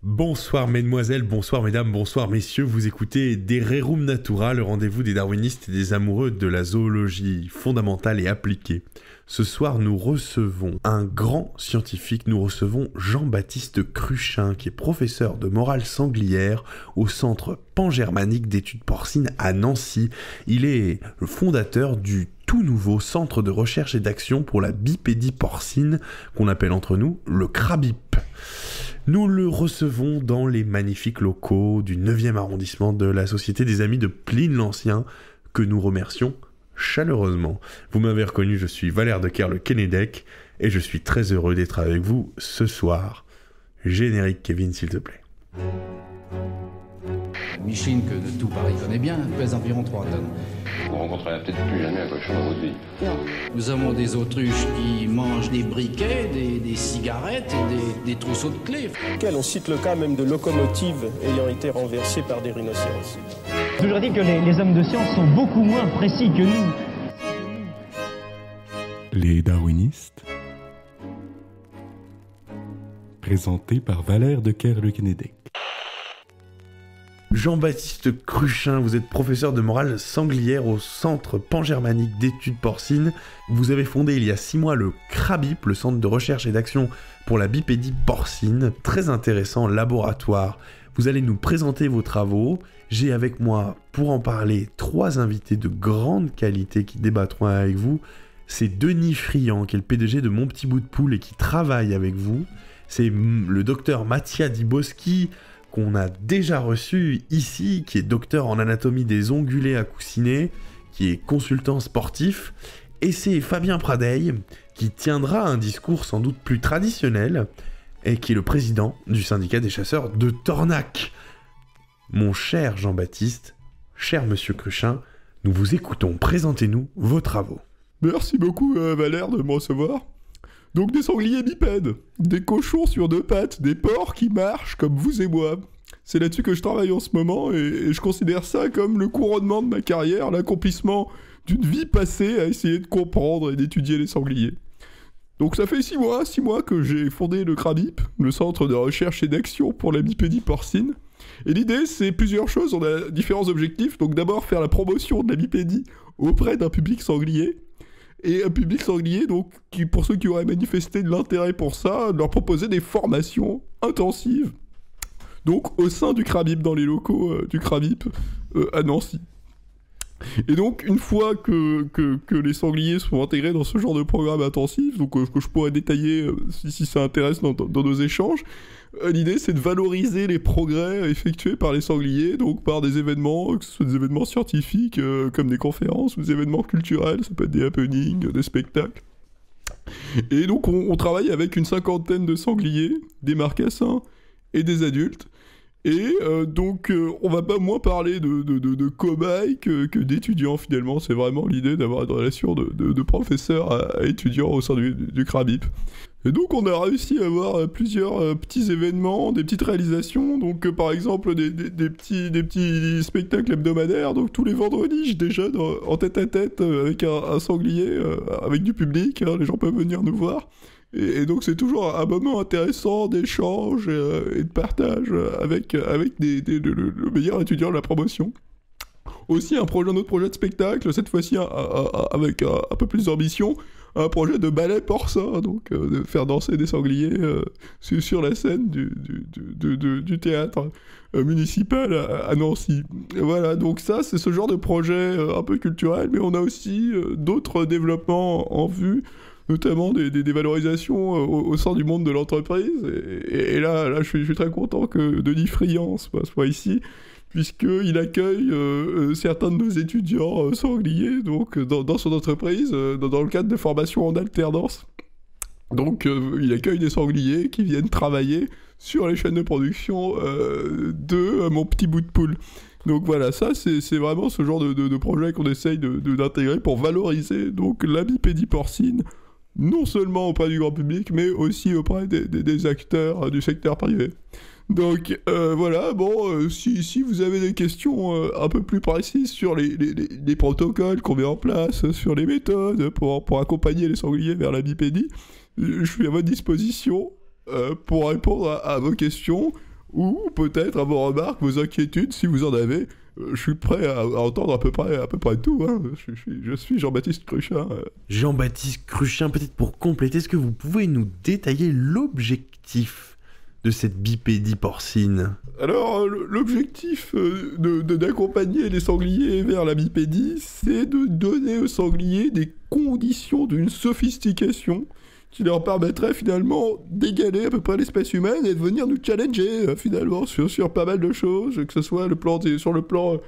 Bonsoir mesdemoiselles, bonsoir mesdames, bonsoir messieurs, vous écoutez des Rerum Natura, le rendez-vous des darwinistes et des amoureux de la zoologie fondamentale et appliquée. Ce soir, nous recevons un grand scientifique, nous recevons Jean-Baptiste Cruchin, qui est professeur de morale sanglière au Centre pangermanique d'études porcines à Nancy. Il est le fondateur du tout nouveau centre de recherche et d'action pour la bipédie porcine, qu'on appelle entre nous le CRABIP. Nous le recevons dans les magnifiques locaux du 9e arrondissement de la Société des Amis de Pline l'Ancien, que nous remercions chaleureusement. Vous m'avez reconnu, je suis Valère de Kerle-Kenedec, et je suis très heureux d'être avec vous ce soir. Générique, Kevin, s'il te plaît. Micheline, que tout Paris connaît bien, pèse environ 3 tonnes. Vous rencontrerez peut-être plus jamais un cochon dans votre vie. Non. Nous avons des autruches qui mangent des briquets, des cigarettes et des trousseaux de clés. On cite le cas même de locomotives ayant été renversées par des rhinocéros. J'ai toujours dit que les hommes de science sont beaucoup moins précis que nous. Les darwinistes, présentés par Valère de Kerle-Kenedec. Jean-Baptiste Cruchin, vous êtes professeur de morale sanglière au Centre pangermanique d'études porcines. Vous avez fondé il y a 6 mois le CRABIP, le Centre de recherche et d'action pour la bipédie porcine. Très intéressant laboratoire. Vous allez nous présenter vos travaux. J'ai avec moi, pour en parler, 3 invités de grande qualité qui débattront avec vous. C'est Denis Friand, qui est le PDG de Mon Petit Bout de Poule et qui travaille avec vous. C'est le docteur Mattia Di Boschi, qu'on a déjà reçu ici, qui est docteur en anatomie des ongulés à coussinets, qui est consultant sportif, et c'est Fabien Pradeil, qui tiendra un discours sans doute plus traditionnel, et qui est le président du syndicat des chasseurs de Tornac. Mon cher Jean-Baptiste, cher monsieur Cruchin, nous vous écoutons, présentez-nous vos travaux. Merci beaucoup Valère de me recevoir. Donc des sangliers bipèdes, des cochons sur 2 pattes, des porcs qui marchent comme vous et moi. C'est là-dessus que je travaille en ce moment et je considère ça comme le couronnement de ma carrière, l'accomplissement d'une vie passée à essayer de comprendre et d'étudier les sangliers. Donc ça fait 6 mois que j'ai fondé le CRABIP, le Centre de recherche et d'action pour la bipédie porcine. Et l'idée, c'est plusieurs choses, on a différents objectifs. Donc d'abord faire la promotion de la bipédie auprès d'un public sanglier. Et un public sanglier, donc, qui, pour ceux qui auraient manifesté de l'intérêt pour ça, leur proposer des formations intensives. Donc, au sein du CRABIP, dans les locaux du CRABIP à Nancy. Et donc, une fois que les sangliers sont intégrés dans ce genre de programme intensif, donc que je pourrais détailler si ça intéresse dans nos échanges, l'idée c'est de valoriser les progrès effectués par les sangliers, donc par des événements, que ce soit des événements scientifiques comme des conférences ou des événements culturels, ça peut être des happenings, des spectacles. Et donc on travaille avec une 50aine de sangliers, des marcassins et des adultes. Et donc, on va pas moins parler de cobayes que d'étudiants, finalement. C'est vraiment l'idée d'avoir une relation de professeur à étudiant au sein du CRABIP. Et donc, on a réussi à avoir plusieurs petits événements, des petites réalisations. Donc, par exemple, des petits spectacles hebdomadaires. Donc, tous les vendredis, je déjeune en tête-à-tête avec un sanglier, avec du public. Hein, les gens peuvent venir nous voir. Et donc c'est toujours un moment intéressant d'échange et de partage avec le meilleur étudiant de la promotion. Aussi un autre projet de spectacle, cette fois-ci avec un peu plus d'ambition, un projet de ballet porcin, donc de faire danser des sangliers sur la scène du théâtre municipal à Nancy. Et voilà, donc ça c'est ce genre de projet un peu culturel, mais on a aussi d'autres développements en vue, notamment des valorisations au sein du monde de l'entreprise. Et là je suis très content que Denis Friand soit ici, puisqu'il accueille certains de nos étudiants sangliers donc, dans son entreprise, dans le cadre de formations en alternance. Donc il accueille des sangliers qui viennent travailler sur les chaînes de production de Mon Petit Bout de Poule. Donc voilà, ça c'est vraiment ce genre de projet qu'on essaye d'intégrer pour valoriser donc la bipédie porcine, non seulement auprès du grand public, mais aussi auprès des acteurs du secteur privé. Donc voilà, bon, si vous avez des questions un peu plus précises sur les protocoles qu'on met en place, sur les méthodes pour accompagner les sangliers vers la bipédie, je suis à votre disposition pour répondre à vos questions, ou peut-être à vos remarques, vos inquiétudes, si vous en avez. Je suis prêt à entendre à peu près tout. Hein. Je suis Jean-Baptiste Cruchin. Jean-Baptiste Cruchin, peut-être pour compléter, est-ce que vous pouvez nous détailler l'objectif de cette bipédie porcine? Alors, l'objectif d'accompagner les sangliers vers la bipédie, c'est de donner aux sangliers des conditions d'une sophistication qui leur permettrait finalement d'égaler à peu près l'espèce humaine et de venir nous challenger finalement sur pas mal de choses, que ce soit sur le plan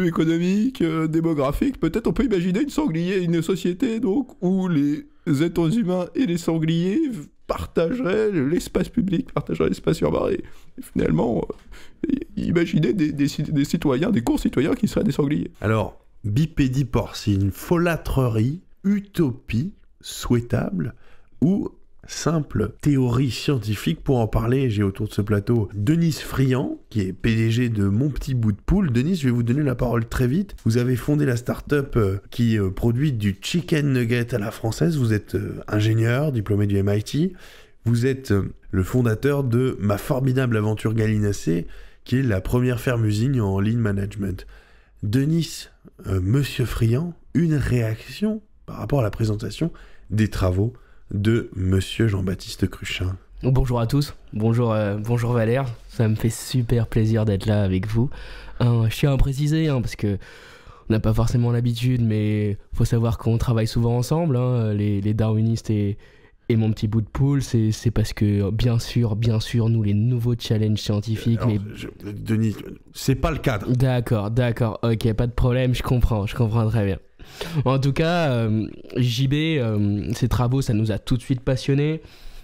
économique, démographique. Peut-être on peut imaginer une société donc où les êtres humains et les sangliers partageraient l'espace public, partageraient l'espace urbain et finalement imaginer des citoyens, des concitoyens qui seraient des sangliers. Alors, bipédie porcine, folâtrerie, utopie souhaitable ou simple théorie scientifique? Pour en parler, j'ai autour de ce plateau Denis Friand, qui est PDG de Mon Petit Bout de Poule. Denis, je vais vous donner la parole très vite. Vous avez fondé la start-up qui produit du chicken nugget à la française. Vous êtes ingénieur, diplômé du MIT. Vous êtes le fondateur de Ma Formidable Aventure Gallinacée, qui est la première ferme-usine en lean management. Denis, Monsieur Friand, une réaction par rapport à la présentation des travaux de Monsieur Jean-Baptiste Cruchin. Bonjour à tous, bonjour Valère, ça me fait super plaisir d'être là avec vous. Je tiens à préciser, parce que on n'a pas forcément l'habitude, mais faut savoir qu'on travaille souvent ensemble, les darwinistes et Mon Petit Bout de Poule, c'est parce que bien sûr, nous les nouveaux challenges scientifiques... Alors, Denis, c'est pas le cadre. D'accord, ok, pas de problème, je comprends très bien. En tout cas, JB, ces travaux, ça nous a tout de suite passionnés,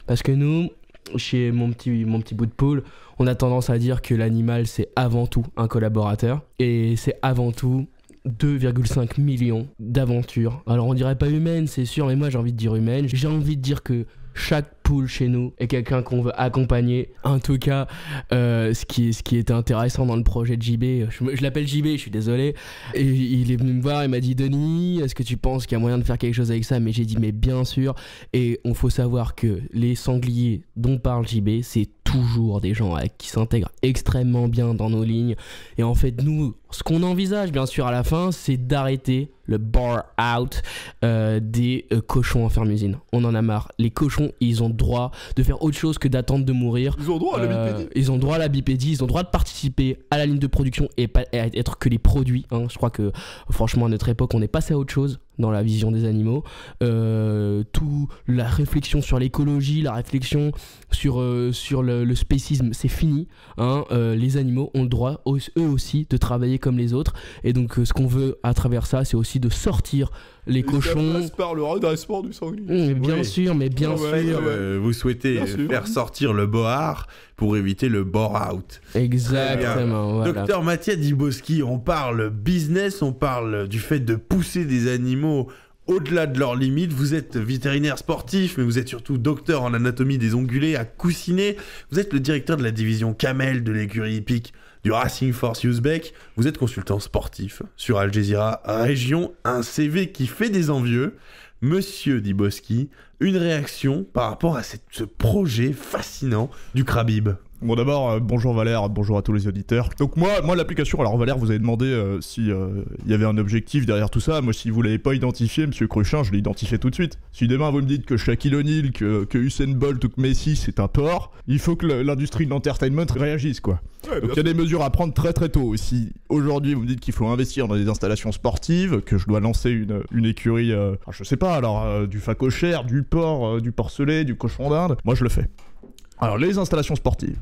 parce que nous, chez mon petit bout de poule, on a tendance à dire que l'animal, c'est avant tout un collaborateur, et c'est avant tout 2,5 millions d'aventures. Alors on dirait pas humaine, c'est sûr, mais moi j'ai envie de dire humaine. J'ai envie de dire que chaque poule chez nous est quelqu'un qu'on veut accompagner. En tout cas, ce qui était intéressant dans le projet de JB, je l'appelle JB, je suis désolé, et il est venu me voir, il m'a dit: Denis, est-ce que tu penses qu'il y a moyen de faire quelque chose avec ça? Mais j'ai dit: mais bien sûr. Et on faut savoir que les sangliers dont parle JB, c'est toujours des gens qui s'intègrent extrêmement bien dans nos lignes. Et en fait, nous, ce qu'on envisage bien sûr à la fin, c'est d'arrêter le bar out des cochons en ferme-usine. On en a marre. Les cochons, ils ont droit de faire autre chose que d'attendre de mourir. Ils ont droit à la bipédie. Ils ont droit à la bipédie, ils ont droit de participer à la ligne de production et pas être que les produits. Je crois que franchement à notre époque, on est passé à autre chose dans la vision des animaux. Tout la réflexion sur l'écologie, la réflexion sur le spécisme, c'est fini. Les animaux ont le droit eux aussi de travailler comme les autres. Et donc ce qu'on veut à travers ça, c'est aussi de sortir les cochons. Ça passe par le redressement du sanglier. Bien sûr. Vous souhaitez faire sortir le boar pour éviter le bore out. Exactement. Voilà. Docteur Mathias Diboski, on parle business, on parle du fait de pousser des animaux au-delà de leurs limites. Vous êtes vétérinaire sportif, mais vous êtes surtout docteur en anatomie des ongulés à Coussinet. Vous êtes le directeur de la division Camel de l'écurie hippique du Racing Force Uzbek. Vous êtes consultant sportif sur Al Jazeera Région, un CV qui fait des envieux. Monsieur Diboski, une réaction par rapport à ce projet fascinant du Crabib? Bon, d'abord, bonjour Valère, bonjour à tous les auditeurs. Donc moi l'application, alors Valère, vous avez demandé si il y avait un objectif derrière tout ça. Moi, si vous l'avez pas identifié, monsieur Cruchin, je l'ai identifié tout de suite. Si demain vous me dites que Shaquille O'Neal, que Usain Bolt ou que Messi, c'est un porc, il faut que l'industrie de l'entertainment réagisse, quoi. Ouais, donc il y a des mesures à prendre très très tôt. Si aujourd'hui vous me dites qu'il faut investir dans des installations sportives, que je dois lancer une écurie, je sais pas, alors du phacochère, du porc, du porcelet, du cochon d'Inde, moi je le fais. Alors les installations sportives,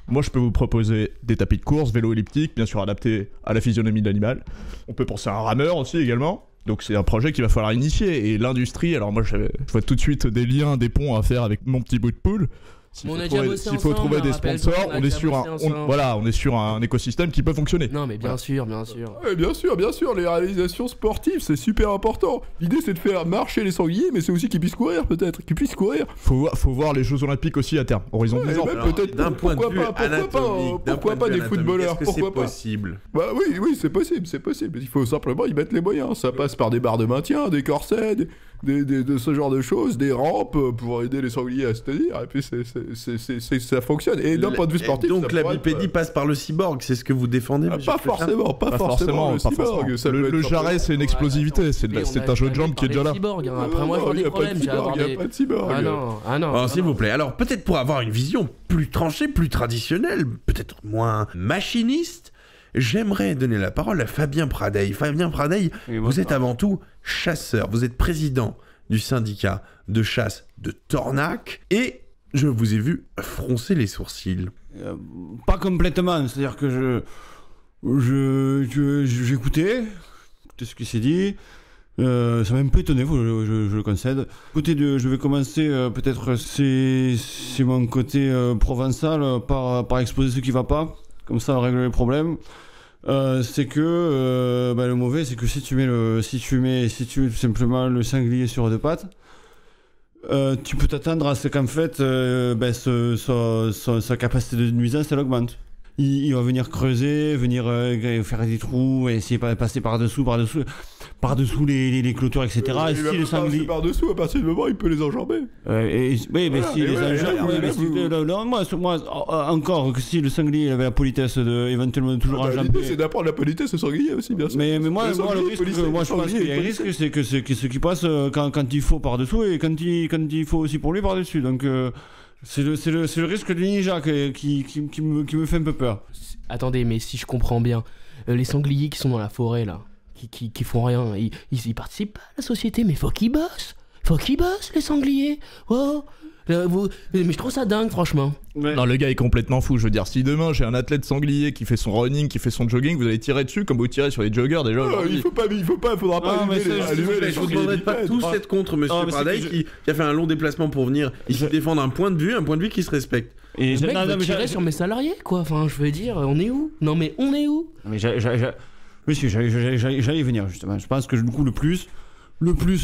moi je peux vous proposer des tapis de course, vélo elliptique, bien sûr adaptés à la physionomie de l'animal. On peut penser à un rameur aussi également. Donc c'est un projet qu'il va falloir initier. Et l'industrie, alors moi je vois tout de suite des liens, des ponts à faire avec Mon Petit Bout de Poule. S'il faut trouver des sponsors, on est sur un écosystème qui peut fonctionner. Non mais bien sûr. Ouais, bien sûr, les réalisations sportives, c'est super important. L'idée c'est de faire marcher les sangliers, mais c'est aussi qu'ils puissent courir peut-être, Faut voir les Jeux Olympiques aussi à terme, horizon 10 ans. Peut-être d'un point de vue anatomique, pourquoi pas des footballeurs, pourquoi pas? Possible. Bah oui, c'est possible. Il faut simplement y mettre les moyens. Ça passe par des barres de maintien, des corsets, de ce genre de choses, des rampes pour aider les sangliers à se tenir. Et puis ça fonctionne. Et d'un point de vue sportif, donc ça la pourrait bipédie passe par le cyborg, c'est ce que vous défendez, monsieur pas Cruchin forcément, pas forcément. Le cyborg, ça peut Le être jarret, c'est une explosivité, c'est un jeu de jambes qui est déjà là. Cyborg, hein. Après, moi, j'en ai des problèmes. Il n'y a pas de cyborg. Ah non. Alors, s'il vous plaît, alors peut-être pour avoir une vision plus tranchée, plus traditionnelle, peut-être moins machiniste, j'aimerais donner la parole à Fabien Pradeil. Fabien Pradeil, vous êtes avant tout chasseur, vous êtes président du syndicat de chasse de Tornac, et je vous ai vu froncer les sourcils. Pas complètement, c'est-à-dire que j'écoutais ce qui s'est dit. Ça m'a un peu étonné, je le concède. Je vais commencer, peut-être c'est mon côté provençal, par exposer ce qui va pas, comme ça on règle les problèmes. C'est que le mauvais, c'est que si tu mets tout simplement le sanglier sur deux pattes, tu peux t'attendre à ce qu'en fait sa capacité de nuisance elle augmente. Il va venir creuser, faire des trous, et essayer de passer par-dessous les clôtures, etc. Et si le sanglier par-dessous, à partir du moment où il peut les enjamber. Encore que si le sanglier avait la politesse de éventuellement toujours enjamber. L'idée c'est d'apprendre la politesse au sanglier aussi, bien sûr. Mais moi le risque, je pense qu'il y a un risque, c'est que ce qui passe quand il faut par-dessous et quand il faut aussi pour lui par-dessus. Donc c'est le risque du ninja qui me fait un peu peur. Attendez, mais si je comprends bien, les sangliers qui sont dans la forêt là, qui font rien, ils participent pas à la société, mais faut qu'ils bossent les sangliers. Oh, mais je trouve ça dingue, franchement. Non, le gars est complètement fou. Je veux dire, si demain j'ai un athlète sanglier qui fait son running, qui fait son jogging, vous allez tirer dessus comme vous tirez sur les joggers déjà. Il faudra pas allumer les. Je vous demanderai pas tous être contre monsieur Pradeil qui a fait un long déplacement pour venir ici défendre un point de vue qui se respecte. Et le mec veut tirer sur mes salariés, quoi. Enfin, je veux dire, on est où ? Non, mais on est où ? Mais monsieur, j'allais y venir justement. Je pense que du coup le plus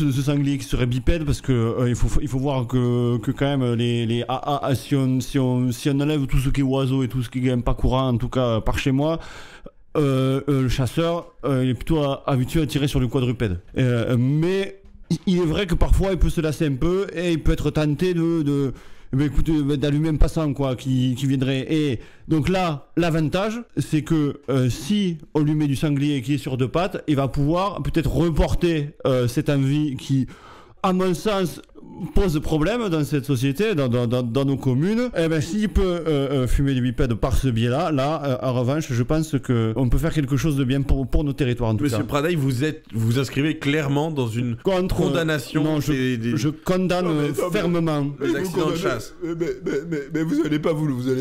de ce sanglier qui serait bipède, parce que il faut voir que quand même les AA, si on enlève tout ce qui est oiseau et tout ce qui est quand même pas courant, en tout cas par chez moi, le chasseur il est plutôt habitué à tirer sur le quadrupède. Mais il est vrai que parfois il peut se lasser un peu et il peut être tenté d'allumer un passant quoi, qui viendrait. Et donc là, l'avantage, c'est que si on lui met du sanglier qui est sur deux pattes, il va pouvoir peut-être reporter cette envie qui, à mon sens, pose problème dans cette société, dans nos communes. Et ben s'il peut fumer des bipèdes par ce biais-là, en revanche, je pense qu'on peut faire quelque chose de bien pour nos territoires en tout cas. Monsieur Pradeil, vous inscrivez clairement dans une condamnation. Non, je condamne fermement les accidents de chasse. Mais vous allez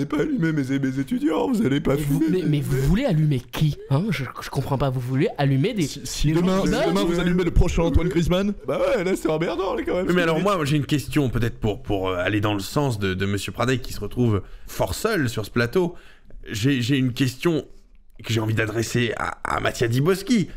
pas allumer mes étudiants, vous allez pas fumer. Mais vous voulez allumer qui, hein? Je comprends pas. Vous voulez allumer des. Si demain vous allumez le prochain Antoine Griezmann. Bah ouais, là c'est emmerdant quand même. Mais alors moi j'ai une question peut-être pour aller dans le sens de monsieur Pradeil qui se retrouve fort seul sur ce plateau. J'ai une question que j'ai envie d'adresser à Mattia Di Boschi.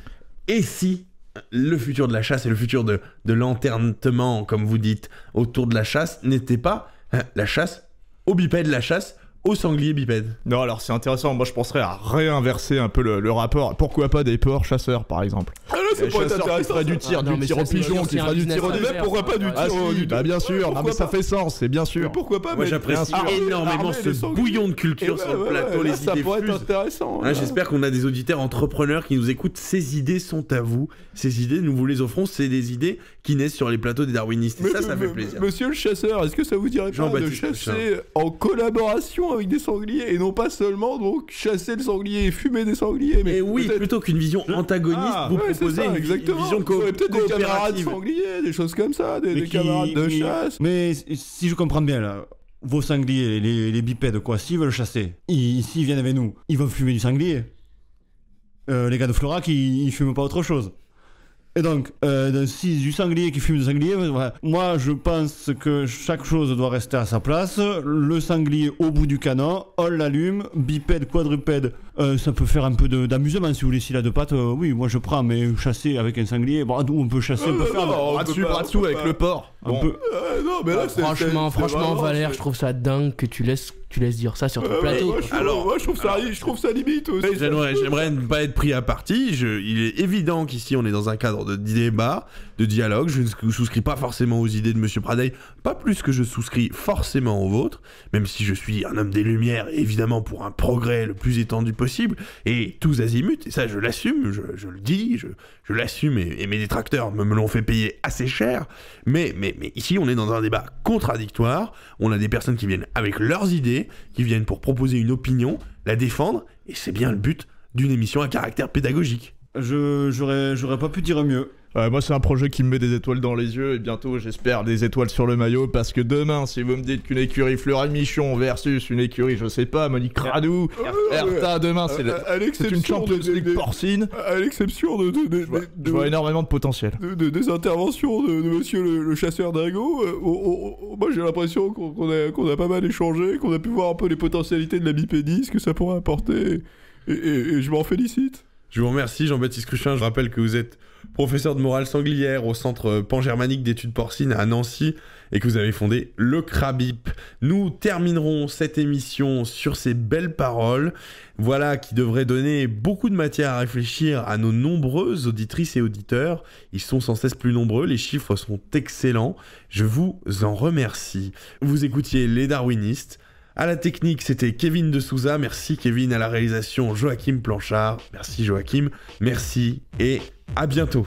Et si le futur de la chasse et le futur de l'enternement, comme vous dites, autour de la chasse n'était pas la chasse au bipède, la chasse au sanglier bipède? Non, alors c'est intéressant. Moi je penserais à réinverser un peu le rapport. Pourquoi pas des porcs chasseurs par exemple? Ah là, c'est pas intéressant. Qui fera du tir au pigeon, qui fera du tir au même. Pourquoi pas du tir au Bah bien sûr, non mais ça fait sens, c'est bien sûr. Pourquoi pas? Moi j'apprécie énormément ce bouillon de culture sur le plateau. Les idées ça pourrait être intéressant. J'espère qu'on a des auditeurs entrepreneurs qui nous écoutent. Ces idées sont à vous. Ces idées, nous vous les offrons. C'est des idées qui naissent sur les plateaux des darwinistes. Et ça fait plaisir. Monsieur le chasseur, est-ce que ça vous dirait pas de chasser en collaboration avec des sangliers et non pas seulement donc chasser le sanglier et fumer des sangliers? Mais oui, plutôt qu'une vision antagoniste, vous proposez une vision peut-être des camarades sangliers, des choses comme ça, des camarades de chasse. Mais si je comprends bien là, vos sangliers, les bipèdes quoi, s'ils veulent chasser, s'ils viennent avec nous, ils vont fumer du sanglier. Les gars de Florac, ils fument pas autre chose. Et donc, si du sanglier qui fume du sanglier, moi je pense que chaque chose doit rester à sa place. Le sanglier au bout du canon, on l'allume, bipède, quadrupède, ça peut faire un peu d'amusement si vous voulez. S'il a deux pattes, oui, moi je prends, mais chasser avec un sanglier, bon, on peut chasser, on peut faire bras dessous avec le porc. Un peu. Non, mais là, franchement, Valère, je trouve ça dingue que tu laisses dire ça sur ton plateau. Moi, je trouve ça limite aussi. J'aimerais ne pas être pris à partie. Il est évident qu'ici, on est dans un cadre de débat, de dialogue. Je ne souscris pas forcément aux idées de monsieur Pradeil pas plus que je souscris forcément au vôtre, même si je suis un homme des Lumières, évidemment pour un progrès le plus étendu possible, et tous azimuts, et ça je l'assume, je le dis, je l'assume, et mes détracteurs me l'ont fait payer assez cher, mais ici on est dans un débat contradictoire, on a des personnes qui viennent avec leurs idées, qui viennent pour proposer une opinion, la défendre, et c'est bien le but d'une émission à caractère pédagogique. J'aurais pas pu dire mieux. Moi, c'est un projet qui me met des étoiles dans les yeux et bientôt, j'espère, des étoiles sur le maillot parce que demain, si vous me dites qu'une écurie Fleury Michon versus une écurie, je sais pas, Monique Radou, Erta, demain, c'est une Champions League porcine. À l'exception je vois énormément de potentiel. Des interventions de monsieur le chasseur dingo, moi j'ai l'impression qu'on a pas mal échangé, qu'on a pu voir un peu les potentialités de la bipédie, ce que ça pourrait apporter, et je m'en félicite. Je vous remercie Jean-Baptiste Cruchin, je rappelle que vous êtes professeur de morale sanglière au Centre Pan-Germanique d'études porcines à Nancy et que vous avez fondé le CRABIP. Nous terminerons cette émission sur ces belles paroles, voilà qui devrait donner beaucoup de matière à réfléchir à nos nombreuses auditrices et auditeurs. Ils sont sans cesse plus nombreux, les chiffres sont excellents, je vous en remercie. Vous écoutiez Les Darwinistes. À la technique, c'était Kevin de Souza. Merci Kevin. À la réalisation, Joachim Planchard. Merci Joachim. Merci et à bientôt.